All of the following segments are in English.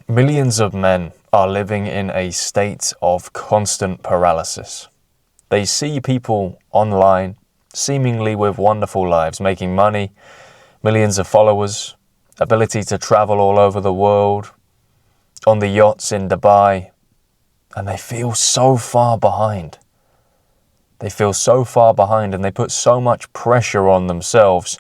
Millions of men are living in a state of constant paralysis. They see people online, seemingly with wonderful lives, making money, millions of followers, ability to travel all over the world, on the yachts in Dubai, and they feel so far behind. They feel so far behind, and they put so much pressure on themselves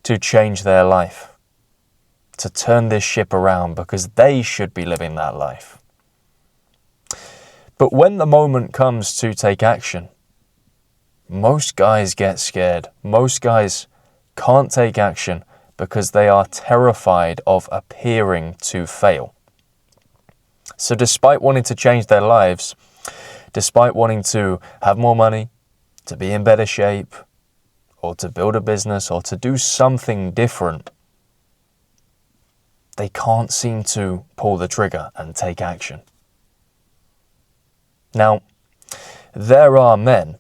to change their life, to turn this ship around, because they should be living that life. But when the moment comes to take action, most guys get scared. Most guys can't take action because they are terrified of appearing to fail. So despite wanting to change their lives, despite wanting to have more money, to be in better shape, or to build a business, or to do something different, they can't seem to pull the trigger and take action. Now, there are men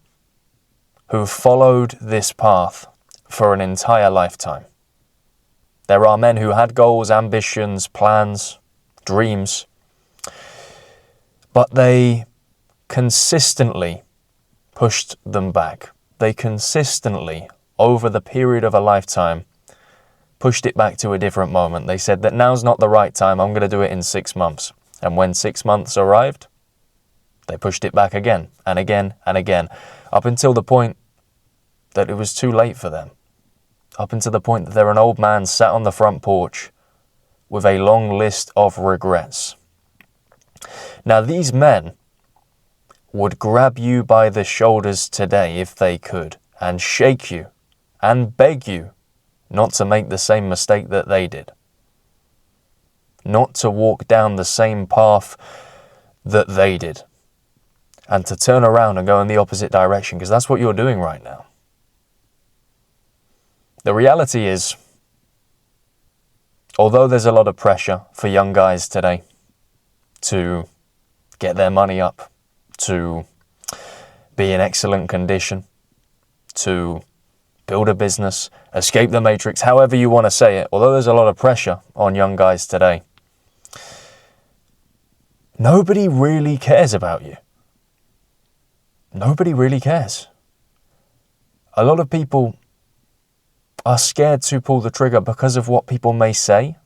who followed this path for an entire lifetime. There are men who had goals, ambitions, plans, dreams, but they consistently pushed them back. They consistently, over the period of a lifetime, pushed it back to a different moment. They said that now's not the right time, I'm going to do it in 6 months. And when 6 months arrived, they pushed it back again and again and again, up until the point that it was too late for them. Up until the point that they're an old man sat on the front porch with a long list of regrets. Now, these men would grab you by the shoulders today if they could, and shake you and beg you not to make the same mistake that they did. Not to walk down the same path that they did. And to turn around and go in the opposite direction, because that's what you're doing right now. The reality is, although there's a lot of pressure for young guys today to get their money up, to be in excellent condition, to build a business, escape the matrix, however you want to say it, although there's a lot of pressure on young guys today, nobody really cares about you. Nobody really cares. A lot of people are scared to pull the trigger because of what people may say,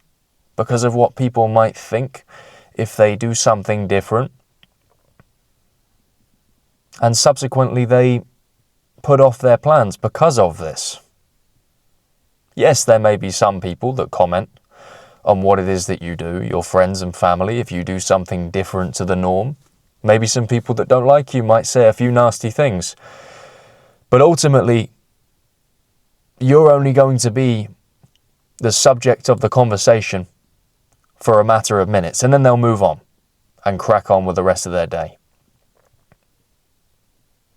because of what people might think if they do something different. And subsequently, they put off their plans because of this. Yes, there may be some people that comment on what it is that you do, your friends and family, if you do something different to the norm. Maybe some people that don't like you might say a few nasty things. But ultimately, you're only going to be the subject of the conversation for a matter of minutes, and then they'll move on and crack on with the rest of their day.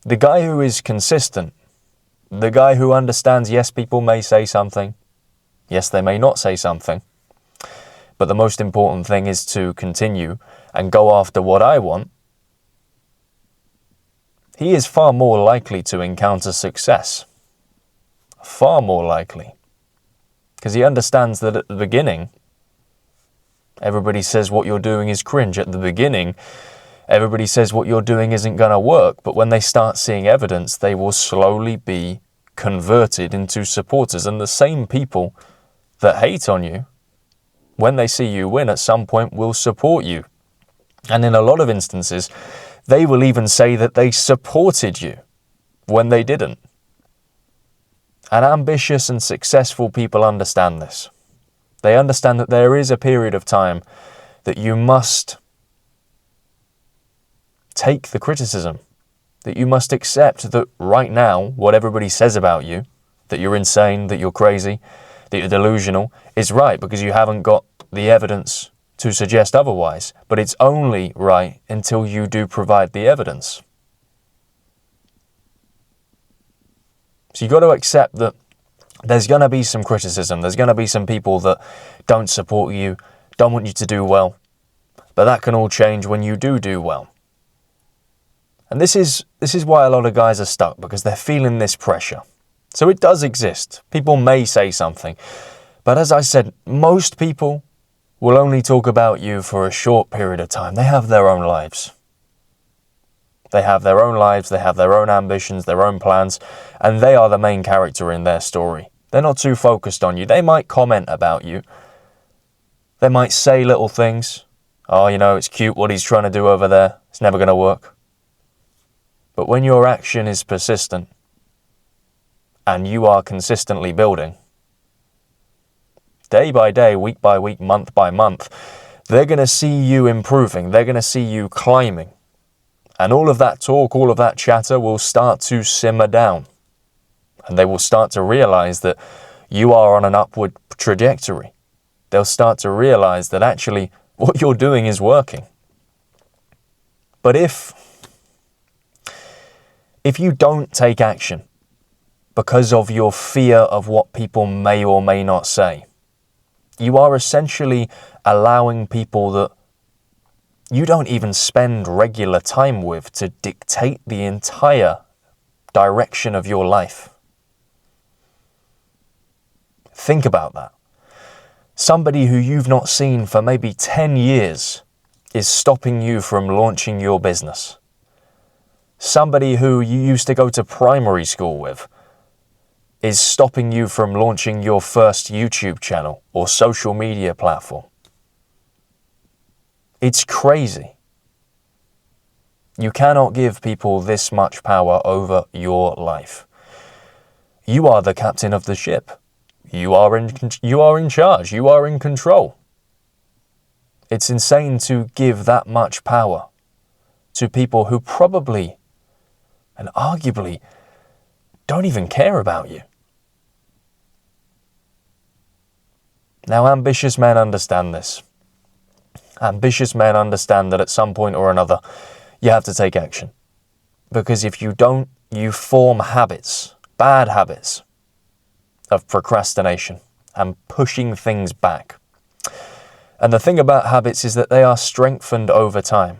The guy who is consistent, the guy who understands, yes, people may say something, yes, they may not say something, but the most important thing is to continue and go after what I want, he is far more likely to encounter success. Far more likely. Because he understands that at the beginning, everybody says what you're doing is cringe. At the beginning, everybody says what you're doing isn't going to work. But when they start seeing evidence, they will slowly be converted into supporters. And the same people that hate on you, when they see you win, at some point will support you. And in a lot of instances, they will even say that they supported you when they didn't. And ambitious and successful people understand this. They understand that there is a period of time that you must take the criticism, that you must accept that right now, what everybody says about you, that you're insane, that you're crazy, that you're delusional, is right because you haven't got the evidence to suggest otherwise. But it's only right until you do provide the evidence. So you've got to accept that there's going to be some criticism. There's going to be some people that don't support you, don't want you to do well. But that can all change when you do well. And this is why a lot of guys are stuck, because they're feeling this pressure. So it does exist. People may say something. But as I said, most people will only talk about you for a short period of time. They have their own lives. They have their own lives, they have their own ambitions, their own plans, and they are the main character in their story. They're not too focused on you. They might comment about you. They might say little things. Oh, it's cute what he's trying to do over there. It's never going to work. But when your action is persistent and you are consistently building, day by day, week by week, month by month, they're going to see you improving. They're going to see you climbing. And all of that talk, all of that chatter will start to simmer down. And they will start to realize that you are on an upward trajectory. They'll start to realize that actually what you're doing is working. But if you don't take action because of your fear of what people may or may not say, you are essentially allowing people that you don't even spend regular time with to dictate the entire direction of your life. Think about that. Somebody who you've not seen for maybe 10 years is stopping you from launching your business. Somebody who you used to go to primary school with is stopping you from launching your first YouTube channel or social media platform. It's crazy. You cannot give people this much power over your life. You are the captain of the ship. You are in charge. You are in control. It's insane to give that much power to people who probably and arguably don't even care about you. Now, ambitious men understand this. Ambitious men understand that at some point or another, you have to take action. Because if you don't, you form habits, bad habits, of procrastination and pushing things back. And the thing about habits is that they are strengthened over time.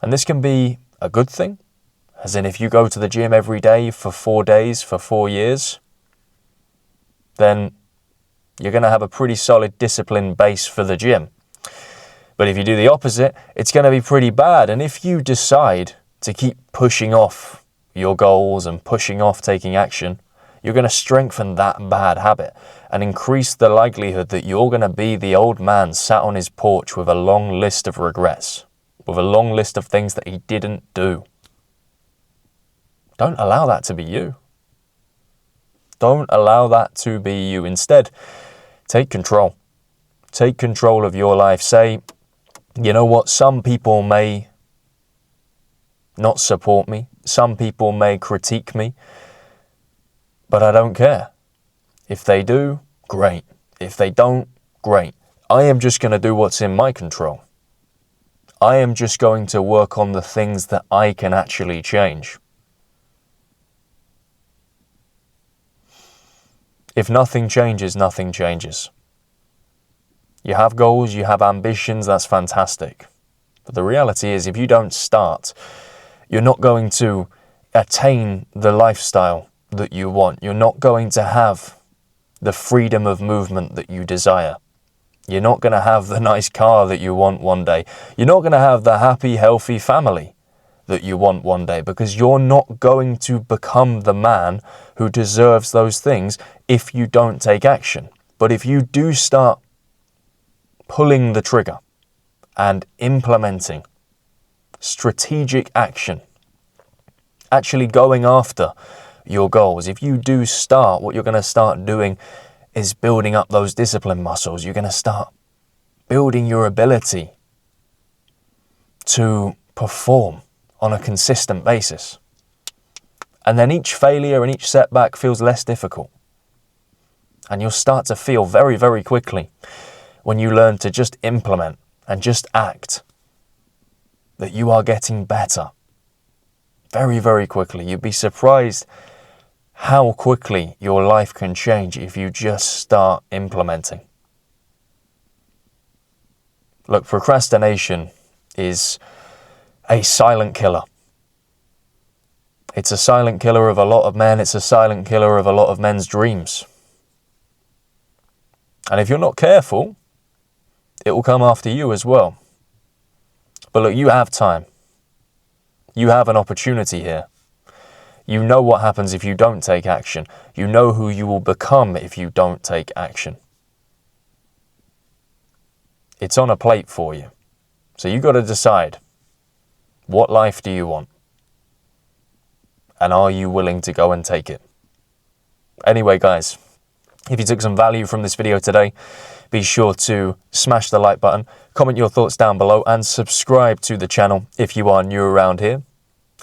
And this can be a good thing, as in if you go to the gym every day for 4 days, for 4 years, then you're going to have a pretty solid discipline base for the gym. But if you do the opposite, it's going to be pretty bad. And if you decide to keep pushing off your goals and pushing off taking action, you're going to strengthen that bad habit and increase the likelihood that you're going to be the old man sat on his porch with a long list of regrets, with a long list of things that he didn't do. Don't allow that to be you. Don't allow that to be you. Instead, take control. Take control of your life. Say, you know what, some people may not support me. Some people may critique me. But I don't care. If they do, great. If they don't, great. I am just going to do what's in my control. I am just going to work on the things that I can actually change. If nothing changes, nothing changes. You have goals, you have ambitions, that's fantastic. But the reality is, if you don't start, you're not going to attain the lifestyle that you want. You're not going to have the freedom of movement that you desire. You're not going to have the nice car that you want one day. You're not going to have the happy, healthy family that you want one day, because you're not going to become the man who deserves those things if you don't take action. But if you do start pulling the trigger and implementing strategic action, actually going after your goals, if you do start, what you're going to start doing is building up those discipline muscles. You're going to start building your ability to perform on a consistent basis. And then each failure and each setback feels less difficult. And you'll start to feel very, very quickly, when you learn to just implement and just act, that you are getting better. Very, very quickly. You'd be surprised how quickly your life can change if you just start implementing. Look, procrastination is a silent killer. It's a silent killer of a lot of men. It's a silent killer of a lot of men's dreams. And if you're not careful, it will come after you as well. But look, you have time. You have an opportunity here. You know what happens if you don't take action. You know who you will become if you don't take action. It's on a plate for you. So you got to decide, what life do you want? And are you willing to go and take it? Anyway, guys, if you took some value from this video today, be sure to smash the like button, comment your thoughts down below, and subscribe to the channel if you are new around here.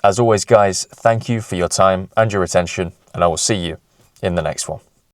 As always, guys, thank you for your time and your attention, and I will see you in the next one.